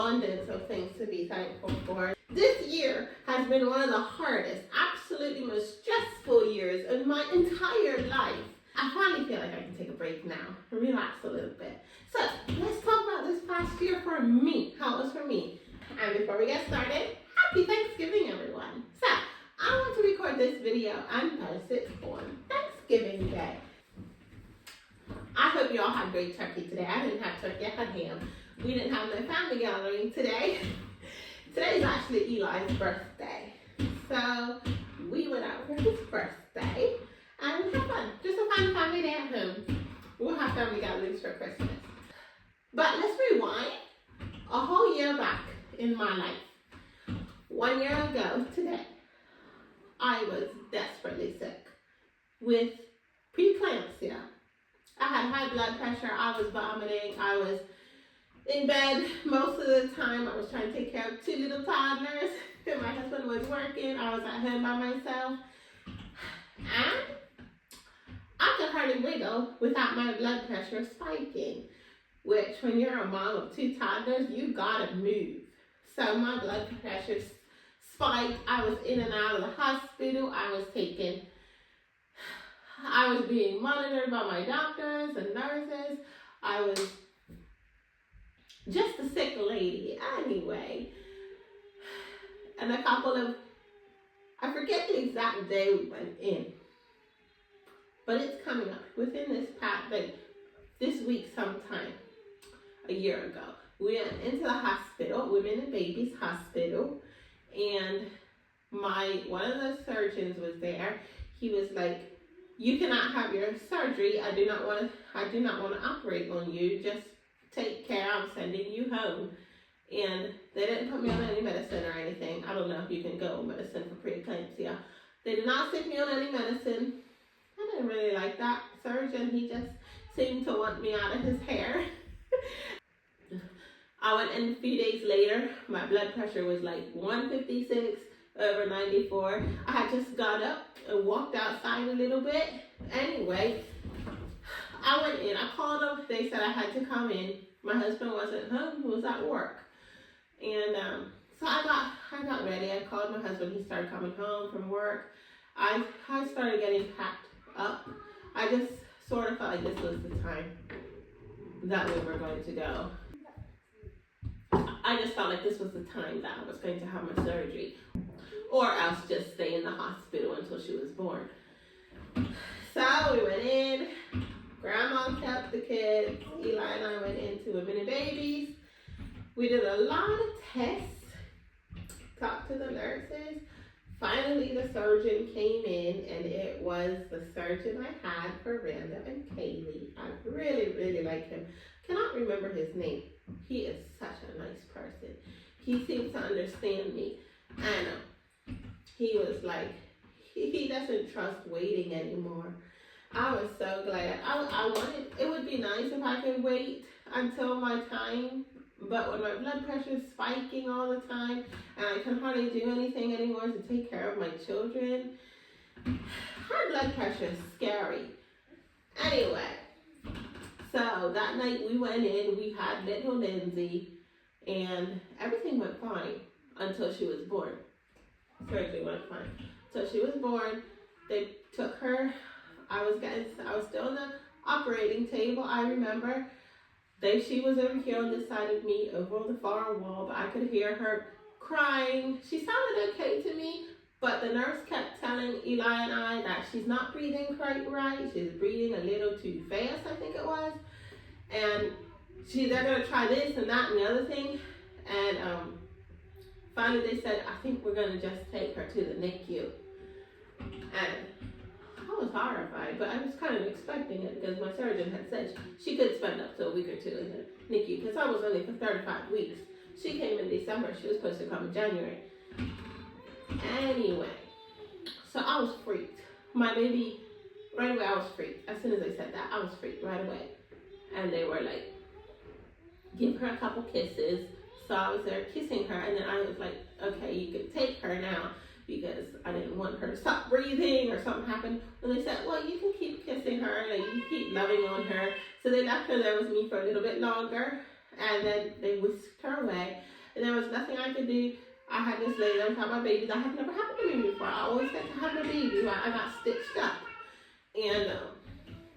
abundance of things to be thankful for. This year has been one of the hardest, absolutely most stressful years in my entire life. I finally feel like I can take a break now and relax a little bit. So let's talk about this past year for me, how it was for me. And before we get started, happy Thanksgiving, everyone. So I want to record this video and post it on Thanksgiving Day. I hope you all had great turkey today. I didn't have turkey, I had ham. We didn't have no family gathering today. Today's actually Eli's birthday. So we went out for his birthday and we had fun. Just a fun family day at home. We'll have family gatherings for Christmas. But let's rewind a whole year back in my life. 1 year ago today, I was desperately sick with preeclampsia. I had high blood pressure, I was vomiting, I was in bed most of the time. I was trying to take care of 2 little toddlers, and my husband was working. I was at home by myself, and I could hardly wiggle without my blood pressure spiking, which when you're a mom of 2 toddlers, you gotta move. So my blood pressure spiked. I was in and out of the hospital. I was being monitored by my doctors and nurses. I was just a sick lady anyway. And I forget the exact day we went in, but it's coming up within this week sometime, a year ago. We went into the hospital, women and babies hospital, and one of the surgeons was there. He was like, "You cannot have your surgery. I do not want to operate on you. Just take care. I'm sending you home." And they didn't put me on any medicine or anything. I don't know if you can go on medicine for preeclampsia. They did not stick me on any medicine. I didn't really like that surgeon. He just seemed to want me out of his hair. I went in a few days later. My blood pressure was like 156 over 94. I had just got up and walked outside a little bit. Anyway, I went in. I called them. They said I had to come in. My husband wasn't home. He was at work. And so I got ready. I called my husband. He started coming home from work. I started getting packed up. I just sort of felt like this was the time that we were going to go. I just felt like this was the time that I was going to have my surgery, or else just stay in the hospital until she was born. So we went in. Grandma kept the kids. Eli and I went into women and babies. We did a lot of tests, talked to the nurses. Finally, the surgeon came in, and it was the surgeon I had for Randa and Kaylee. I really, really like him. Cannot remember his name. He is such a nice person. He seems to understand me. And he was like, he doesn't trust waiting anymore. I was so glad. It would be nice if I could wait until my time, but when my blood pressure is spiking all the time and I can hardly do anything anymore to take care of my children, high blood pressure is scary. Anyway, so that night we went in, we had little Lindsay, and everything went fine until she was born. Surgery went fine. So she was born. They took her. I was still on the operating table. I remember she was over here on this side of me, over on the far wall, but I could hear her crying. She sounded okay to me, but the nurse kept telling Eli and I that she's not breathing quite right. She's breathing a little too fast, I think it was. And they're gonna try this and that and the other thing. And finally they said, "I think we're gonna just take her to the NICU." And I was horrified, but I was kind of expecting it because my surgeon had said she could spend up to a week or 2 in the NICU because I was only for 35 weeks. She came in December. She was supposed to come in January. Anyway, so I was freaked. My baby, right away I was freaked. As soon as they said that, I was freaked right away. And they were like, "Give her a couple kisses." So I was there kissing her, and then I was like, "Okay, you can take her now," because I didn't want her to stop breathing or something happened. And they said, "Well, you can keep kissing her, like you keep loving on her." So they left her there with me for a little bit longer, and then they whisked her away. and there was nothing I could do. I had this lady on top of my baby that had never happened to me before. I always had to have a baby while I got stitched up. And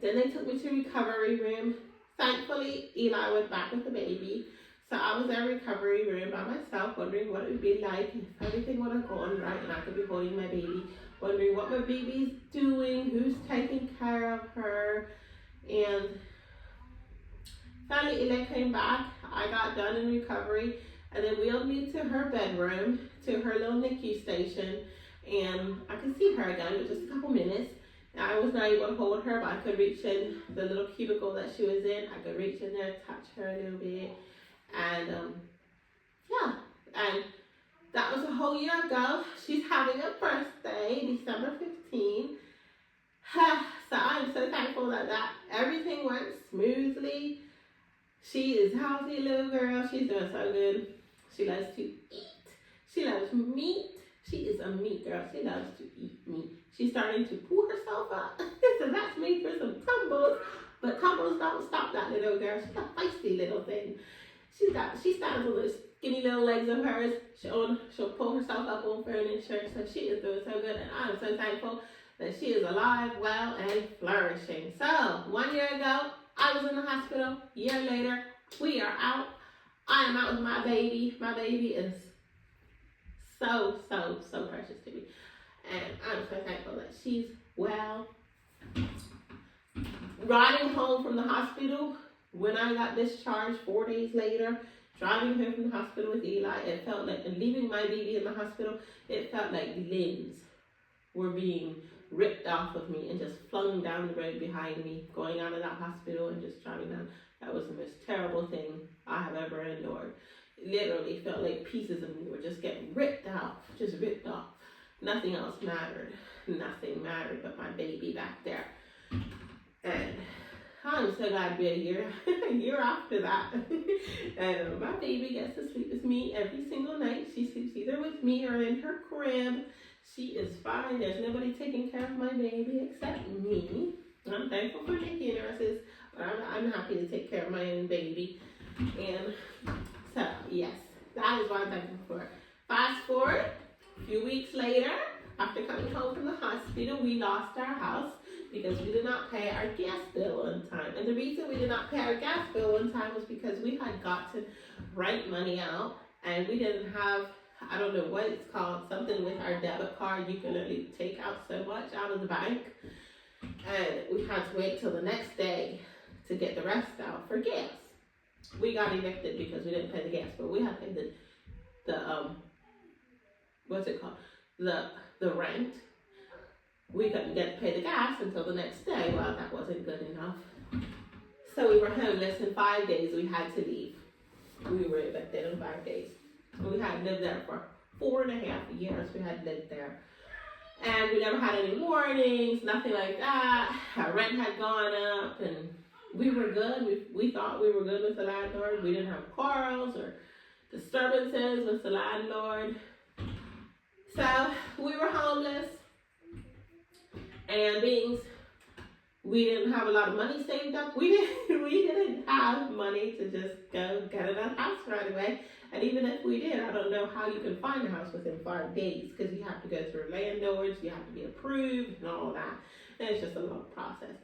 then they took me to recovery room. Thankfully, Eli went back with the baby. So I was in a recovery room by myself, wondering what it would be like if everything would have gone right and I could be holding my baby, wondering what my baby's doing, who's taking care of her. And finally, Eli came back. I got done in recovery, and they wheeled me to her bedroom, to her little NICU station, and I could see her again for just a couple minutes. I was not able to hold her, but I could reach in the little cubicle that she was in. I could reach in there, touch her a little bit, and yeah, and that was a whole year ago. She's having a birthday, December 15th. So I'm so thankful that everything went smoothly. She is a healthy little girl. She's doing so good. She loves to eat. She loves meat. She is a meat girl. She loves to eat meat. She's starting to pull herself up. So that's made for some tumbles. But tumbles don't stop that little girl. She's a feisty little thing. She stands on those skinny little legs of hers. She'll pull herself up on furniture. So she is doing so good. And I'm so thankful that she is alive, well, and flourishing. So 1 year ago, I was in the hospital. A year later, we are out. I am out with my baby. My baby is so precious to me. And I'm so thankful that she's well. Riding home from the hospital, when I got discharged 4 days later, driving home from the hospital with Eli, it felt like, and leaving my baby in the hospital, it felt like limbs were being ripped off of me and just flung down the road behind me, going out of that hospital and just driving down. That was the most terrible thing I have ever endured. It literally felt like pieces of me were just getting ripped out, just ripped off. Nothing else mattered. Nothing mattered but my baby back there. And I'm so glad to be a year after that. And my baby gets to sleep with me every single night. She sleeps either with me or in her crib. She is fine. There's nobody taking care of my baby except me. I'm thankful for NICU nurses, but I'm happy to take care of my own baby. And so, yes, that is what I'm thankful for. Fast forward, a few weeks later, after coming home from the hospital, we lost our house because we did not pay our gas bill on time. And the reason we did not pay our gas bill on time was because we had got to write money out, and we didn't have, I don't know what it's called, something with our debit card. You can only take out so much out of the bank. And we had to wait till the next day to get the rest out for gas. We got evicted because we didn't pay the gas bill. We had to pay the what's it called? The rent. We couldn't get to pay the gas until the next day. Well, that wasn't good enough. So we were homeless in 5 days. We had to leave. We were evicted in 5 days. We had lived there for 4.5 years. We had lived there. And we never had any warnings, nothing like that. Our rent had gone up, and we were good. We thought we were good with the landlord. We didn't have quarrels or disturbances with the landlord. So we were homeless, and we didn't have a lot of money saved up. We didn't have money to just go get another house right away. And even if we did, I don't know how you can find a house within 5 days, because you have to go through landlords, you have to be approved and all that. And it's just a long process.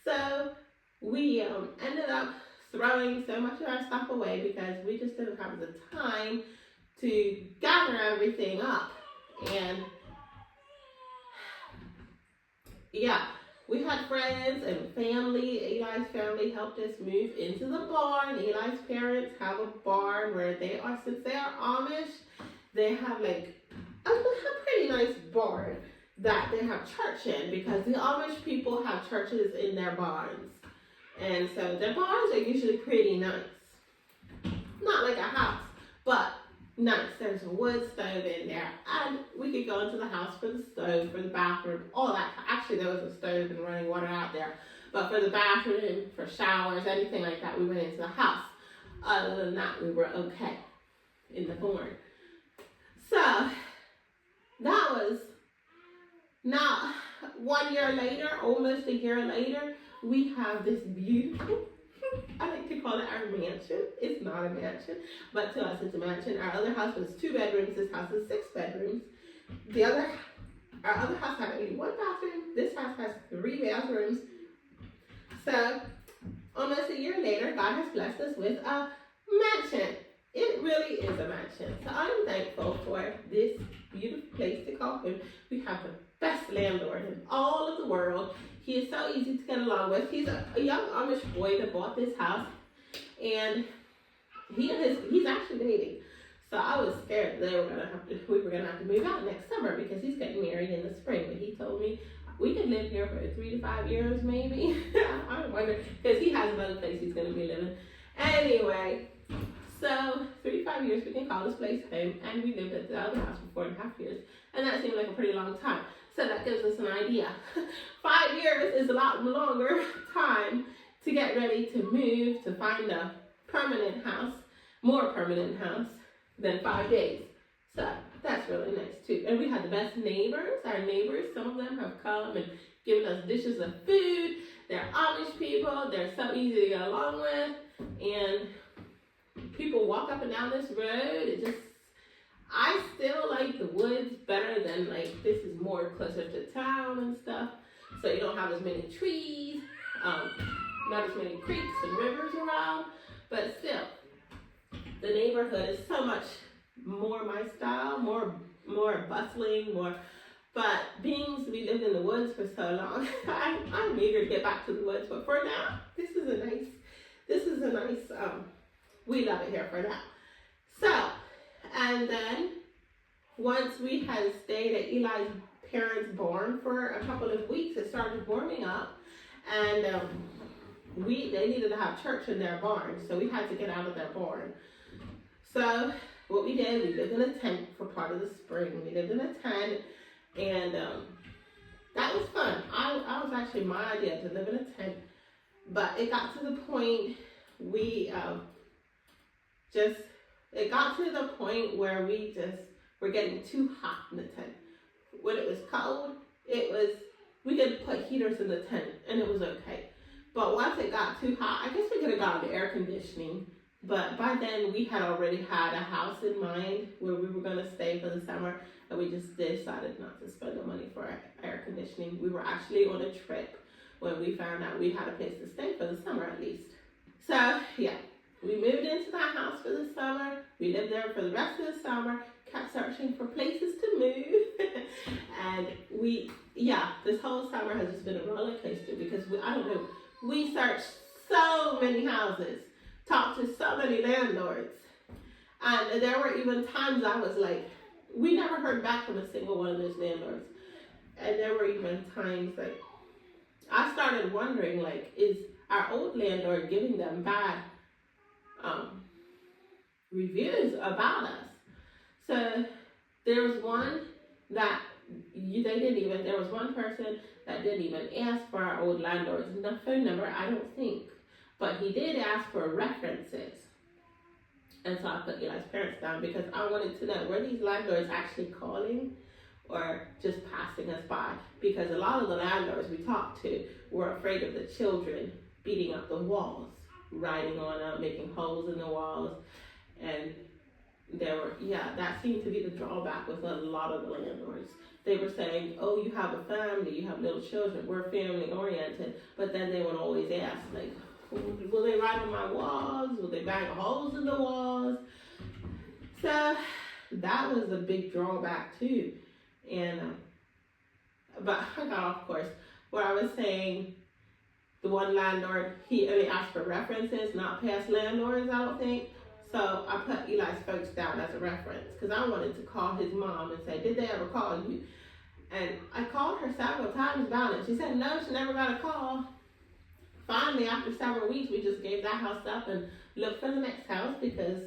So we ended up throwing so much of our stuff away because we just didn't have the time to gather everything up. And yeah, we had friends and family. Eli's family helped us move into the barn. Eli's parents have a barn where since they are Amish, they have like a pretty nice barn that they have church in, because the Amish people have churches in their barns. And so their barns are usually pretty nice. Not like a house, but nice. There's a wood stove in there, and we could go into the house for the stove, for the bathroom, all that. Actually, there was a stove and running water out there, but for the bathroom, for showers, anything like that, we went into the house. Other than that, we were okay in the barn. So that was now 1 year later, almost a year later, we have this beautiful I like to call it our mansion. It's not a mansion, but to us it's a mansion. Our other house was 2 bedrooms. This house is 6 bedrooms. Our other house had only 1 bathroom. This house has 3 bathrooms. So almost a year later, God has blessed us with a mansion. It really is a mansion. So I'm thankful for this beautiful place to call home. We have the best landlord in all of the world. He is so easy to get along with. He's a young Amish boy that bought this house, and he's actually dating. So I was scared that we were gonna have to move out next summer because he's getting married in the spring. But he told me we could live here for 3 to 5 years, maybe. I wonder, because he has another place he's gonna be living. Anyway, so 3 to 5 years we can call this place home, and we lived at the other house for 4.5 years, and that seemed like a pretty long time. So that gives us an idea. 5 years is a lot longer time to get ready to move, to find a permanent house, more permanent house than 5 days. So that's really nice too. And we had the best neighbors. Our neighbors, some of them have come and given us dishes of food. They're Amish people. They're so easy to get along with. And people walk up and down this road. I still like the woods better than, like, this is more closer to town and stuff. So you don't have as many trees, not as many creeks and rivers around. But still, the neighborhood is so much more my style, more bustling, but we lived in the woods for so long. I'm eager to get back to the woods, but for now, this is a nice, we love it here for now. So, and then once we had stayed at Eli's parents' barn for a couple of weeks, it started warming up, and they needed to have church in their barn, so we had to get out of their barn. So what we did, we lived in a tent for part of the spring. We lived in a tent, and that was fun. I was actually my idea to live in a tent, but it got to the point where we were getting too hot in the tent. When it was cold, we could put heaters in the tent and it was okay. But once it got too hot, I guess we could have gotten the air conditioning. But by then we had already had a house in mind where we were going to stay for the summer, and we just decided not to spend the money for air conditioning. We were actually on a trip when we found out we had a place to stay for the summer at least. So yeah, we moved into that house for the summer. We lived there for the rest of the summer, kept searching for places to move. And this whole summer has just been a roller coaster because we searched so many houses, talked to so many landlords. And there were even times I was like, we never heard back from a single one of those landlords. And there were even times like, I started wondering, like, is our old landlord giving them bad reviews about us? So there was one person that didn't even ask for our old landlord's phone number, I don't think. But he did ask for references. And so I put Eli's parents down because I wanted to know, were these landlords actually calling or just passing us by? Because a lot of the landlords we talked to were afraid of the children beating up the walls, riding on them, making holes in the walls. And that seemed to be the drawback with a lot of the landlords. They were saying, oh, you have a family, you have little children, we're family oriented. But then they would always ask, like, will they ride on my walls? Will they bang holes in the walls? So that was a big drawback too. And but I got off course where I was saying the one landlord, he only asked for references, not past landlords, I don't think. So I put Eli's folks down as a reference because I wanted to call his mom and say, did they ever call you? And I called her several times about it. She said, no, she never got a call. Finally, after several weeks, we just gave that house up and looked for the next house because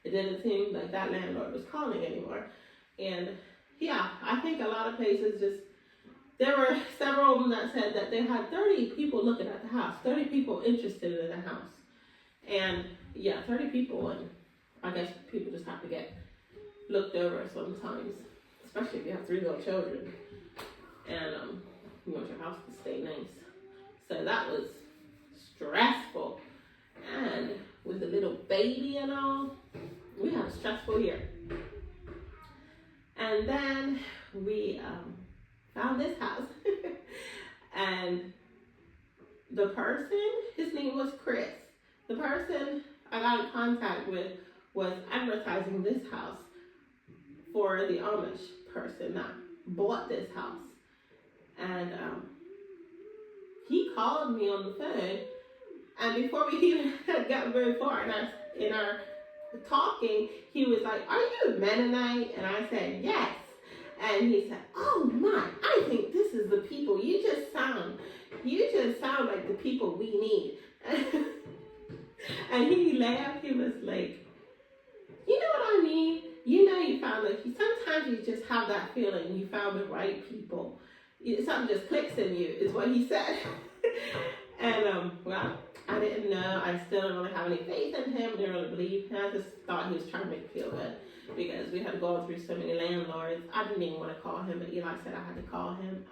it didn't seem like that landlord was calling anymore. And yeah, I think a lot of places there were several of them that said that they had 30 people looking at the house, 30 people interested in the house. And yeah, 30 people, and I guess people just have to get looked over sometimes, especially if you have 3 little children and you want your house to stay nice. So that was stressful. And with the little baby and all, we had a stressful year. And then we found this house. And the person, his name was Chris. The person I got in contact with was advertising this house for the Amish person that bought this house. And he called me on the phone, and before we even got very far in our talking, he was like, "Are you a Mennonite?" And I said, "Yes." And he said, "Oh my, I think this is the people. You just sound like the people we need." And he laughed. He was like, "You know what I mean? You know, you found sometimes you just have that feeling you found the right people. Something just clicks in you," is what he said. And well, I didn't know. I still don't really have any faith in him. Didn't really believe him. I just thought he was trying to make me feel good because we had gone through so many landlords. I didn't even want to call him, but Eli said I had to call him.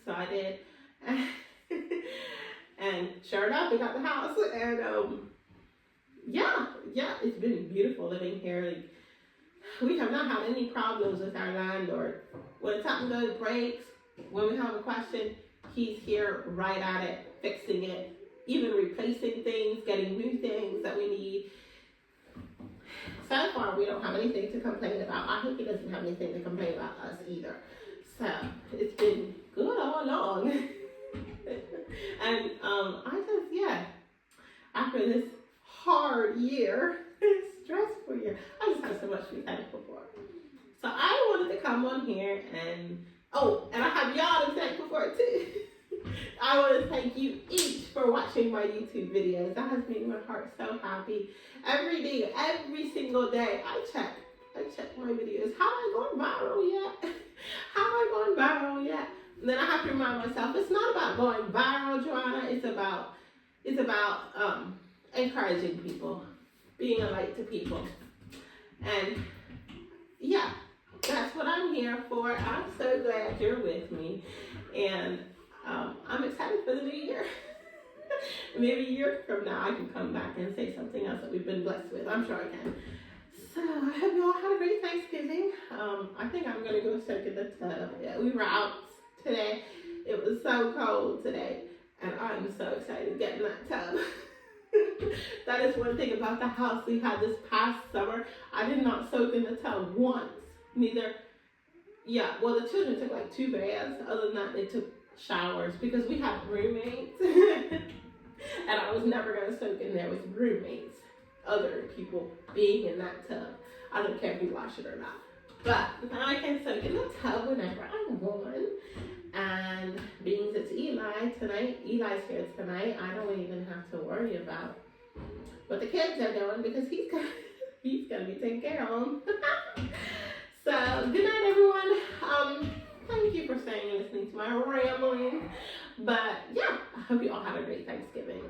So I did. And sure enough, we got the house. And yeah, it's been beautiful living here. Like, we have not had any problems with our landlord. When something goes breaks, when we have a question, he's here right at it, fixing it, even replacing things, getting new things that we need. So far, we don't have anything to complain about. I hope he doesn't have anything to complain about us either. So it's been good all along. And after this hard year, stressful year, I just have so much to be thankful for. So I wanted to come on here and I have y'all to be thankful for too. I want to thank you each for watching my YouTube videos. That has made my heart so happy. Every day, every single day, I check my videos. Have I gone viral yet? Have I gone viral yet? And then I have to remind myself, it's not about going viral, Joanna. It's about encouraging people, being a light to people. And yeah, that's what I'm here for. I'm so glad you're with me. And I'm excited for the new year. Maybe a year from now I can come back and say something else that we've been blessed with. I'm sure I can. So I hope you all had a great Thanksgiving. I think I'm going to go soak in the tub. Yeah, we were out today. It was so cold today. And I'm so excited to get in that tub. That is one thing about the house we had this past summer. I did not soak in the tub once. The children took like 2 baths. Other than that, they took showers because we had roommates. And I was never going to soak in there with roommates, other people being in that tub. I don't care if you wash it or not. But now I can soak in the tub whenever I want. And being it's Eli's here tonight, I don't even have to worry about what the kids are doing because he's gonna be taking care of them. So good night, everyone. Thank you for staying and listening to my rambling. But yeah, I hope you all had a great Thanksgiving.